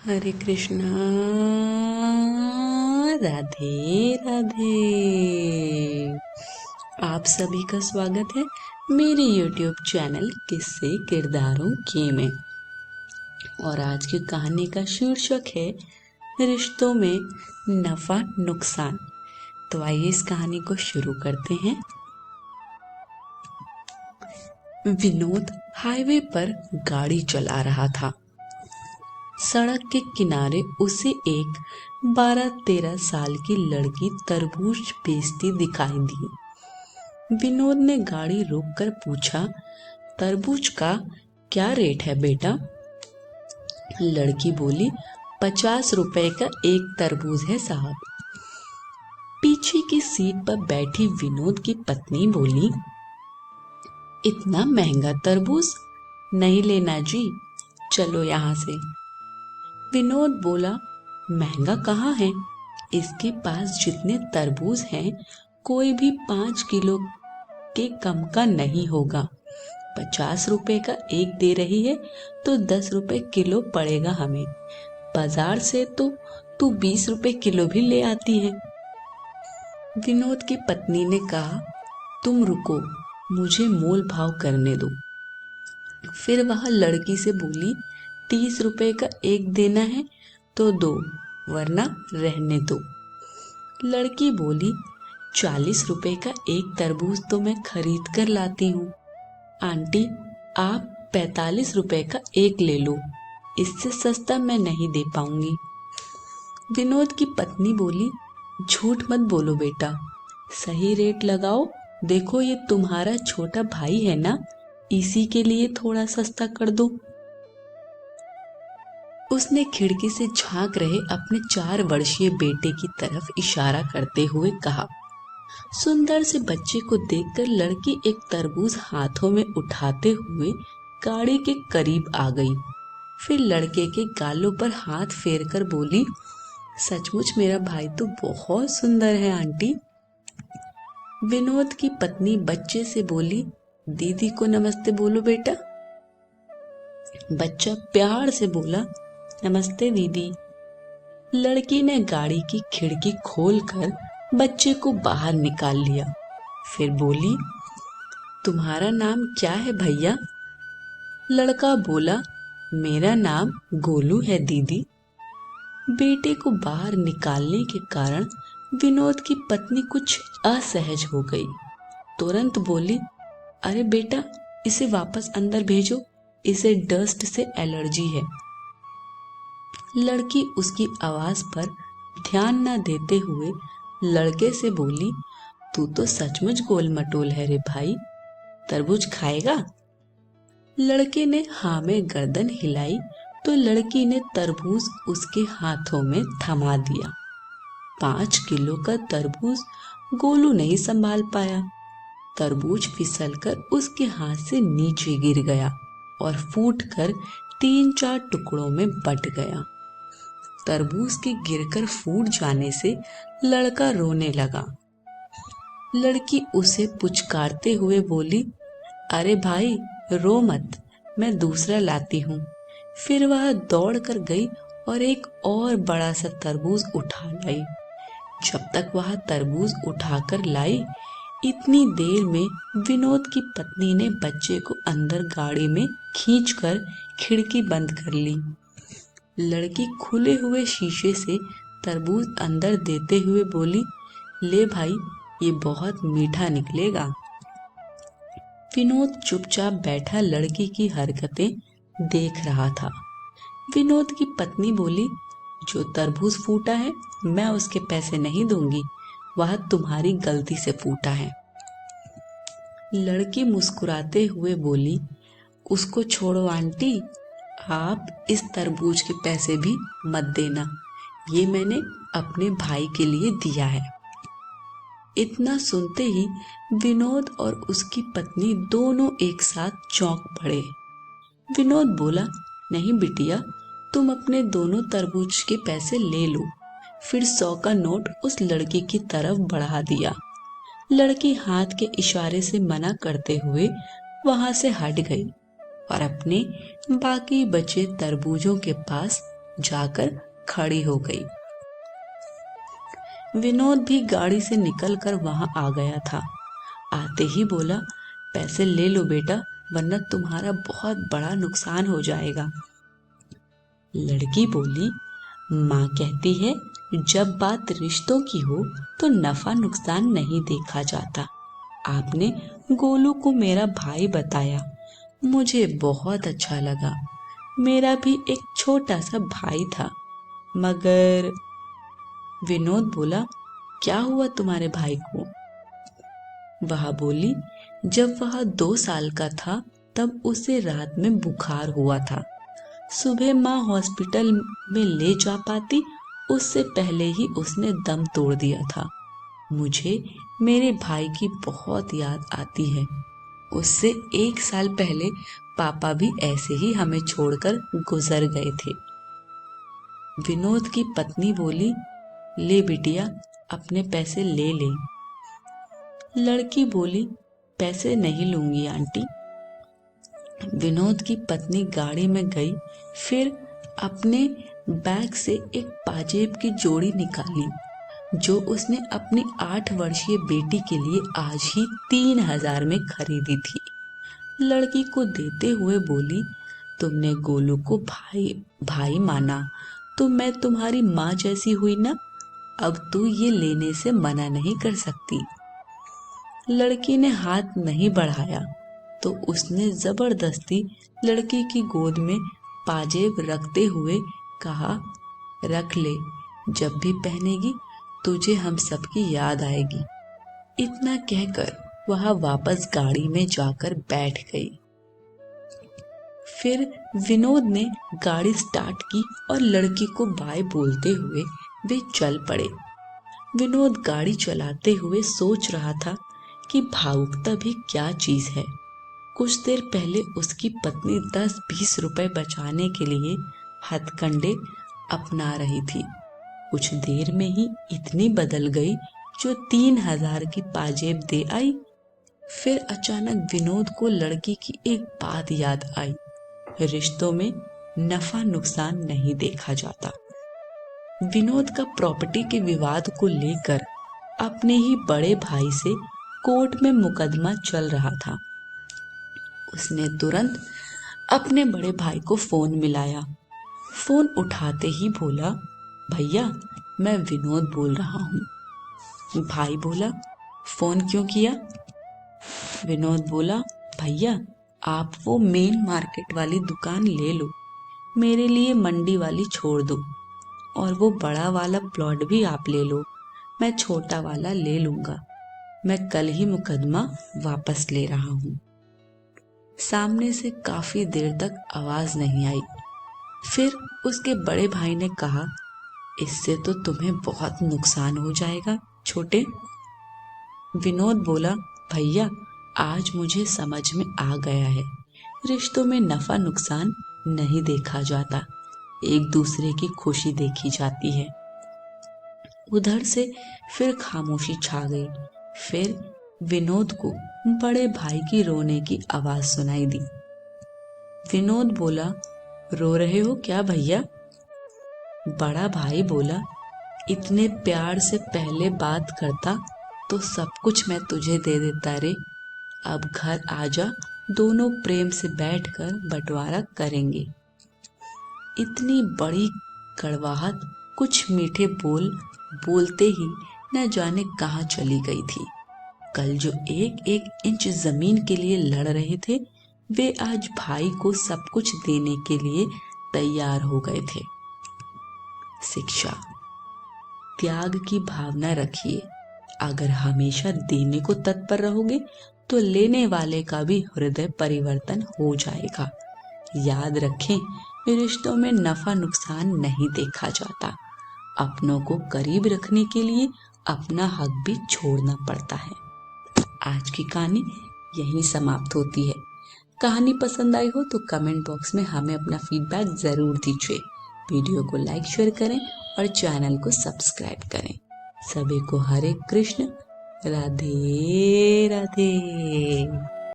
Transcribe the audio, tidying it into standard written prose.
हरे कृष्णा। राधे राधे। आप सभी का स्वागत है मेरे YouTube चैनल किस्से किरदारों के में। और आज की कहानी का शीर्षक है रिश्तों में नफा नुकसान। तो आइए इस कहानी को शुरू करते हैं। विनोद हाईवे पर गाड़ी चला रहा था। सड़क के किनारे उसे एक 12-13 साल की लड़की तरबूज बेचती दिखाई दी। विनोद ने गाड़ी रोककर पूछा, तरबूज का क्या रेट है बेटा? लड़की बोली, 50 रुपए का एक तरबूज है साहब। पीछे की सीट पर बैठी विनोद की पत्नी बोली, इतना महंगा तरबूज नहीं लेना जी, चलो यहाँ से। विनोद बोला, महंगा कहाँ है? इसके पास जितने तरबूज हैं कोई भी 5 किलो के कम का नहीं होगा। 50 रुपए का एक दे रही है तो 10 रुपए किलो पड़ेगा हमें। बाजार से तो तू 20 रुपए किलो भी ले आती है। विनोद की पत्नी ने कहा, तुम रुको, मुझे मोल भाव करने दो। फिर वह लड़की से बोली, 30 रुपए का एक देना है तो दो, वरना रहने दो। लड़की बोली, 40 रुपए का एक तरबूज तो मैं खरीद कर लाती हूँ। आंटी, आप 45 रुपए का एक ले लो, इससे सस्ता मैं नहीं दे पाऊंगी। विनोद की पत्नी बोली, झूठ मत बोलो बेटा, सही रेट लगाओ। देखो ये तुम्हारा छोटा भाई है ना, इसी के लिए थोड़ा सस्ता कर दो। उसने खिड़की से झांक रहे अपने 4 वर्षीय बेटे की तरफ इशारा करते हुए कहा। सुंदर से बच्चे को देखकर लड़की एक तरबूज हाथों में उठाते हुए गाड़ी के करीब आ गई। फिर लड़के के गालों पर हाथ फेरकर बोली, सचमुच मेरा भाई तो बहुत सुंदर है आंटी। विनोद की पत्नी बच्चे से बोली, दीदी को नमस्ते बोलो बेटा। बच्चा प्यार से बोला, नमस्ते दीदी। लड़की ने गाड़ी की खिड़की खोलकर बच्चे को बाहर निकाल लिया। फिर बोली, तुम्हारा नाम क्या है भैया? लड़का बोला, मेरा नाम गोलू है दीदी। बेटे को बाहर निकालने के कारण विनोद की पत्नी कुछ असहज हो गई। तुरंत बोली, अरे बेटा, इसे वापस अंदर भेजो, इसे डस्ट से एलर्जी है। लड़की उसकी आवाज पर ध्यान न देते हुए लड़के से बोली, तू तो सचमुच गोल मटोल है रे भाई, तरबूज खाएगा? लड़के ने हाँ में गर्दन हिलाई तो लड़की ने तरबूज उसके हाथों में थमा दिया। 5 किलो का तरबूज गोलू नहीं संभाल पाया। तरबूज फिसलकर उसके हाथ से नीचे गिर गया और फूटकर 3-4 टुकड़ों में बट गया। तरबूज के गिरकर फूट जाने से लड़का रोने लगा। लड़की उसे पुचकारते हुए बोली, अरे भाई रो मत, मैं दूसरा लाती हूँ। फिर वह दौड़ कर गई और एक और बड़ा सा तरबूज उठा लाई। जब तक वह तरबूज उठाकर लाई, इतनी देर में विनोद की पत्नी ने बच्चे को अंदर गाड़ी में खींचकर खिड़की बंद कर ली। लड़की खुले हुए शीशे से तरबूज अंदर देते हुए बोली, ले भाई, ये बहुत मीठा निकलेगा। विनोद चुपचाप बैठा लड़की की हरकतें देख रहा था। विनोद की पत्नी बोली, जो तरबूज फूटा है मैं उसके पैसे नहीं दूंगी, वह तुम्हारी गलती से फूटा है। लड़की मुस्कुराते हुए बोली, उसको छोड़ो आंटी, आप इस तरबूज के पैसे भी मत देना, ये मैंने अपने भाई के लिए दिया है। इतना सुनते ही विनोद और उसकी पत्नी दोनों एक साथ चौंक पड़े। विनोद बोला, नहीं बिटिया, तुम अपने दोनों तरबूज के पैसे ले लो। फिर 100 का नोट उस लड़की की तरफ बढ़ा दिया। लड़की हाथ के इशारे से मना करते हुए वहां से हट गई और अपने बाकी बचे तरबूजों के पास जाकर खड़ी हो गई। विनोद भी गाड़ी से निकलकर वहां आ गया था। आते ही बोला, पैसे ले लो बेटा, वरना तुम्हारा बहुत बड़ा नुकसान हो जाएगा। लड़की बोली, माँ कहती है जब बात रिश्तों की हो तो नफा नुकसान नहीं देखा जाता। आपने गोलू को मेरा भाई बताया, मुझे बहुत अच्छा लगा। मेरा भी एक छोटा सा भाई था, मगर विनोद बोला, क्या हुआ तुम्हारे भाई को? वह बोली, जब वह 2 साल का था तब उसे रात में बुखार हुआ था। सुबह माँ हॉस्पिटल में ले जा पाती, उससे पहले ही उसने दम तोड़ दिया था। मुझे मेरे भाई की बहुत याद आती है। उससे 1 साल पहले पापा भी ऐसे ही हमें छोड़कर गुजर गए थे। विनोद की पत्नी बोली, ले बिटिया, अपने पैसे ले ले। लड़की बोली, पैसे नहीं लूंगी आंटी। विनोद की पत्नी गाड़ी में गई, फिर अपने बैग से एक पाजेब की जोड़ी निकाली जो उसने अपनी 8 वर्षीय बेटी के लिए आज ही 3000 में खरीदी थी। लड़की को देते हुए बोली, तुमने गोलू को भाई माना तो मैं तुम्हारी माँ जैसी हुई ना, अब तू ये लेने से मना नहीं कर सकती। लड़की ने हाथ नहीं बढ़ाया तो उसने जबरदस्ती लड़की की गोद में पाजेब रखते हुए कहा, रख ले, जब भी पहनेगी तुझे हम सबकी याद आएगी। इतना कहकर वह वापस गाड़ी में जाकर बैठ गई। फिर विनोद ने गाड़ी स्टार्ट की और लड़की को बाय बोलते हुए वे चल पड़े। विनोद गाड़ी चलाते हुए सोच रहा था कि भावुकता भी क्या चीज है। कुछ देर पहले उसकी पत्नी 10-20 रुपए बचाने के लिए हथकंडे अपना रही थी, कुछ देर में ही इतनी बदल गई जो 3000 की पाजेब दे आई। फिर अचानक विनोद को लड़की की एक बात याद आई, रिश्तों में नफा नुकसान नहीं देखा जाता। विनोद का प्रॉपर्टी के विवाद को लेकर अपने ही बड़े भाई से कोर्ट में मुकदमा चल रहा था। उसने तुरंत अपने बड़े भाई को फोन मिलाया। फोन उठाते ही बोला, भैया मैं विनोद बोल रहा हूँ। भाई बोला, फोन क्यों किया? विनोद बोला, भैया आप वो मेन मार्केट वाली दुकान ले लो, मेरे लिए मंडी वाली छोड़ दो, और वो बड़ा वाला प्लॉट भी आप ले लो, मैं छोटा वाला ले लूंगा। मैं कल ही मुकदमा वापस ले रहा हूँ। सामने से काफी देर तक आवाज नहीं आई। फिर उसके बड़े भाई ने कहा, इससे तो तुम्हें बहुत नुकसान हो जाएगा छोटे। विनोद बोला, भैया आज मुझे समझ में आ गया है, रिश्तों में नफा नुकसान नहीं देखा जाता, एक दूसरे की खुशी देखी जाती है। उधर से फिर खामोशी छा गई। फिर विनोद को बड़े भाई की रोने की आवाज सुनाई दी। विनोद बोला, रो रहे हो क्या भैया? बड़ा भाई बोला, इतने प्यार से पहले बात करता तो सब कुछ मैं तुझे दे देता रे। अब घर आजा, दोनों प्रेम से बैठकर बंटवारा करेंगे। इतनी बड़ी कड़वाहट कुछ मीठे बोल बोलते ही न जाने कहाँ चली गई थी। कल जो 1-1 इंच जमीन के लिए लड़ रहे थे, वे आज भाई को सब कुछ देने के लिए तैयार हो गए थे। शिक्षा, त्याग की भावना रखिए। अगर हमेशा देने को तत्पर रहोगे तो लेने वाले का भी हृदय परिवर्तन हो जाएगा। याद रखें, रिश्तों में नफा नुकसान नहीं देखा जाता। अपनों को करीब रखने के लिए अपना हक भी छोड़ना पड़ता है। आज की कहानी यहीं समाप्त होती है। कहानी पसंद आई हो तो कमेंट बॉक्स में हमें अपना फीडबैक जरूर दीजिए। वीडियो को लाइक शेयर करें और चैनल को सब्सक्राइब करें। सभी को हरे कृष्ण, राधे राधे।